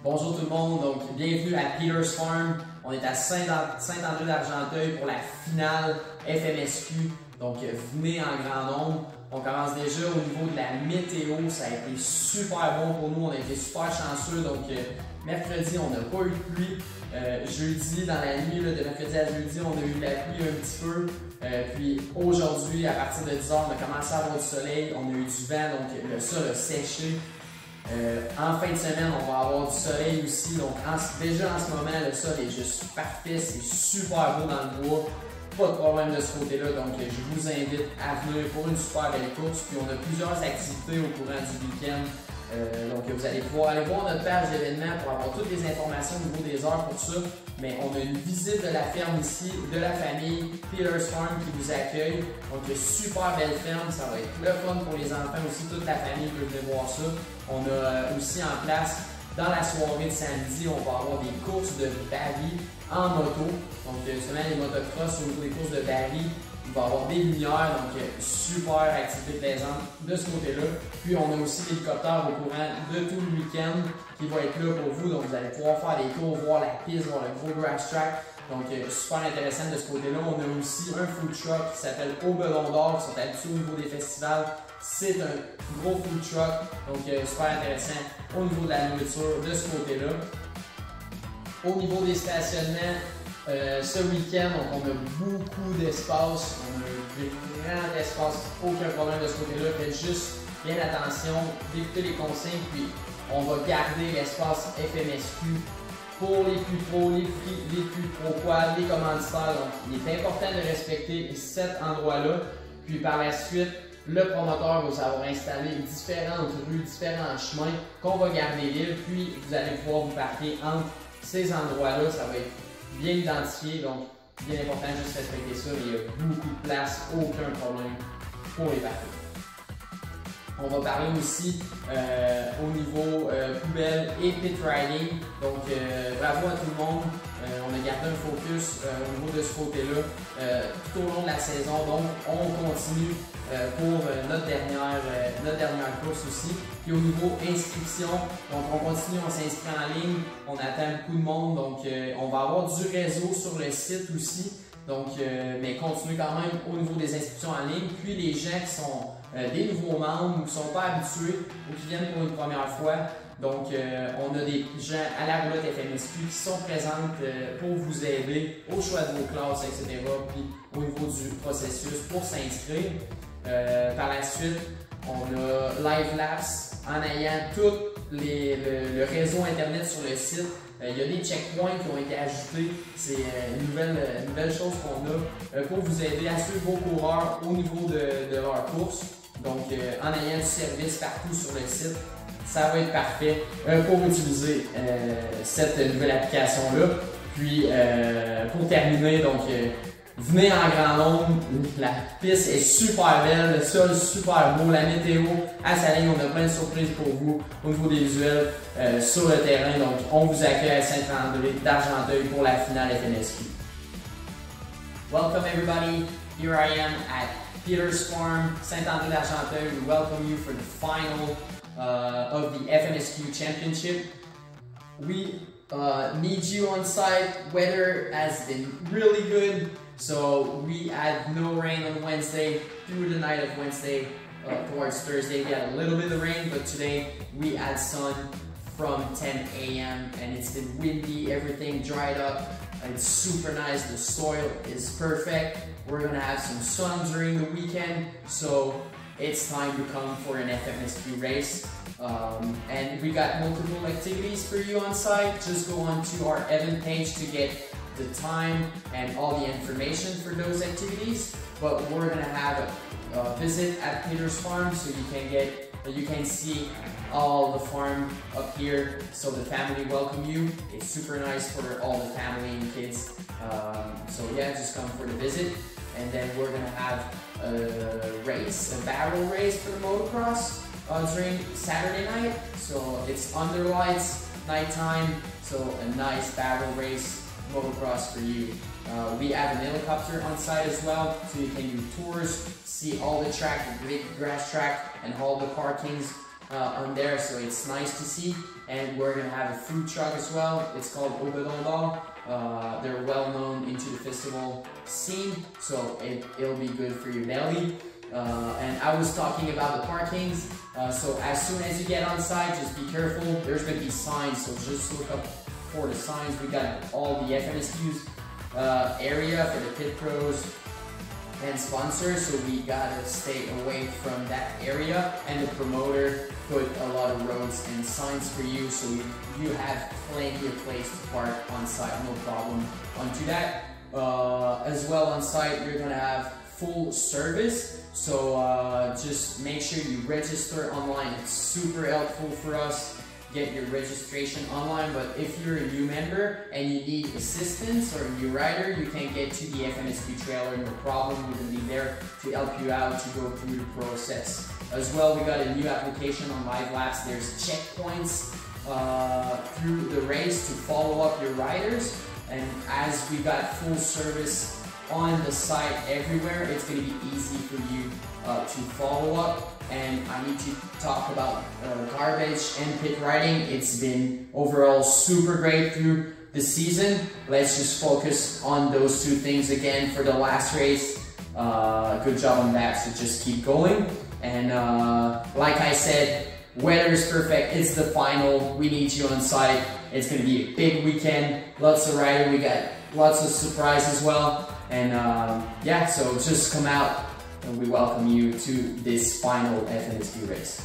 Bonjour tout le monde, donc bienvenue à Peter's Farm. On est à Saint-André-d'Argenteuil pour la finale FMSQ. Donc venez en grand nombre. On commence déjà au niveau de la météo. Ça a été super bon pour nous. On a été super chanceux. Donc mercredi, on n'a pas eu de pluie. Jeudi, dans la nuit de mercredi à jeudi, on a eu de la pluie un petit peu. Puis aujourd'hui, à partir de 10h, on a commencé à avoir du soleil. On a eu du vent, donc le sol a séché. En fin de semaine, on va avoir du soleil aussi. Donc déjà en ce moment, le sol est juste parfait. C'est super beau dans le bois. Pas de problème de ce côté-là. Donc je vous invite à venir pour une super belle course. Puis on a plusieurs activités au courant du week-end. Donc vous allez pouvoir aller voir notre page d'événements pour avoir toutes les informations au niveau des heures pour ça. Mais on a une visite de la ferme ici, de la famille Peter's Farm qui vous accueille. Donc une super belle ferme, ça va être le fun pour les enfants aussi, toute la famille peut venir voir ça. On a aussi en place, dans la soirée de samedi, on va avoir des courses de baril en moto. Donc justement les motocross au niveau des courses de baril. Il va y avoir des lumières, donc super activité plaisante de ce côté-là. Puis on a aussi l'hélicoptère au courant de tout le week-end qui va être là pour vous. Donc vous allez pouvoir faire des tours, voir la piste, voir le gros grass track. Donc super intéressant de ce côté-là. On a aussi un food truck qui s'appelle Au Belon d'Or, qui sont habitués au niveau des festivals. C'est un gros food truck, donc super intéressant au niveau de la nourriture de ce côté-là. Au niveau des stationnements, ce week-end, on a beaucoup d'espace, on a un grand espace, aucun problème de ce côté-là. Faites juste bien attention, d'écouter les consignes, puis on va garder l'espace FMSQ pour les plus pros, les plus pro-quad, les commanditaires. Donc, il est important de respecter cet endroit-là. Puis par la suite, le promoteur va savoir installer différentes rues, différents chemins qu'on va garder libres. Puis vous allez pouvoir vous parquer entre ces endroits-là. Ça va être bien identifié, donc bien important, juste respecter ça, mais il y a beaucoup de place, aucun problème pour les parquer. On va parler aussi au niveau poubelle et pit riding, donc bravo à tout le monde, on a gardé un focus au niveau de ce côté-là tout au long de la saison, donc on continue pour notre dernière course aussi. Puis au niveau inscription, donc on continue, on s'inscrit en ligne, on attend beaucoup de monde, donc on va avoir du réseau sur le site aussi. Donc, mais continuez quand même au niveau des inscriptions en ligne. Puis les gens qui sont des nouveaux membres ou qui ne sont pas habitués ou qui viennent pour une première fois, donc on a des gens à la roulotte FMSQ qui sont présentes pour vous aider au choix de vos classes, etc. Puis au niveau du processus pour s'inscrire. Par la suite, on a LiveLapse en ayant tout le réseau internet sur le site. Il y a des checkpoints qui ont été ajoutés. C'est une nouvelle chose qu'on a pour vous aider à suivre vos coureurs au niveau de leur course. Donc, en ayant du service partout sur le site, ça va être parfait pour utiliser cette nouvelle application-là. Puis, pour terminer, donc, venez en grand nombre, la piste est super belle, le sol super beau, la météo à Saline, on a plein de surprises pour vous au niveau des visuels sur le terrain. Donc on vous accueille à Saint-André-d'Argenteuil pour la finale FMSQ. Welcome everybody, here I am at Peter's Farm, Saint-André-d'Argenteuil. We welcome you for the final of the FMSQ Championship. We need you on site. Weather has been really good. So we had no rain on Wednesday, through the night of Wednesday towards Thursday. We had a little bit of rain, but today we had sun from 10 a.m. and it's been windy, everything dried up. It's super nice, the soil is perfect. We're gonna have some sun during the weekend, so it's time to come for an FMSQ race. And we got multiple activities for you on site. Just go on to our event page to get the time and all the information for those activities. But we're gonna have a visit at Peter's Farm, so you can see all the farm up here. So the family welcome you. It's super nice for all the family and kids. So yeah, just come for the visit, and then we're gonna have a race, a barrel race for the motocross during Saturday night. So it's under lights, nighttime. So a nice barrel race motocross for you. We have an helicopter on site as well, so you can do tours, see all the track, the big grass track, and all the parkings on there, so it's nice to see. And we're gonna have a food truck as well. It's called Au Bedon d'Or. They're well known into the festival scene, so it'll be good for your belly. And I was talking about the parkings, so as soon as you get on site, just be careful. There's going to be signs, so just look up for the signs. We got all the FMSQ's area for the pit pros and sponsors, so we gotta stay away from that area. And the promoter put a lot of roads and signs for you, so you have plenty of place to park on site, no problem onto that. As well on site, you're gonna have full service, so just make sure you register online. It's super helpful for us. Get your registration online, but if you're a new member and you need assistance or a new rider, you can get to the FMSQ trailer, no problem. We're gonna be there to help you out to go through the process. As well, we got a new application on Live Laps. There's checkpoints through the race to follow up your riders, and as we got full service on the site everywhere, it's going to be easy for you to follow up. And I need to talk about garbage and pit riding. It's been overall super great through the season. Let's just focus on those two things again for the last race. Good job on that, so just keep going. And like I said, weather is perfect. It's the final. We need you on site. It's going to be a big weekend. Lots of riding. We got lots of surprise as well. And yeah, so just come out and we welcome you to this final FMSQ race.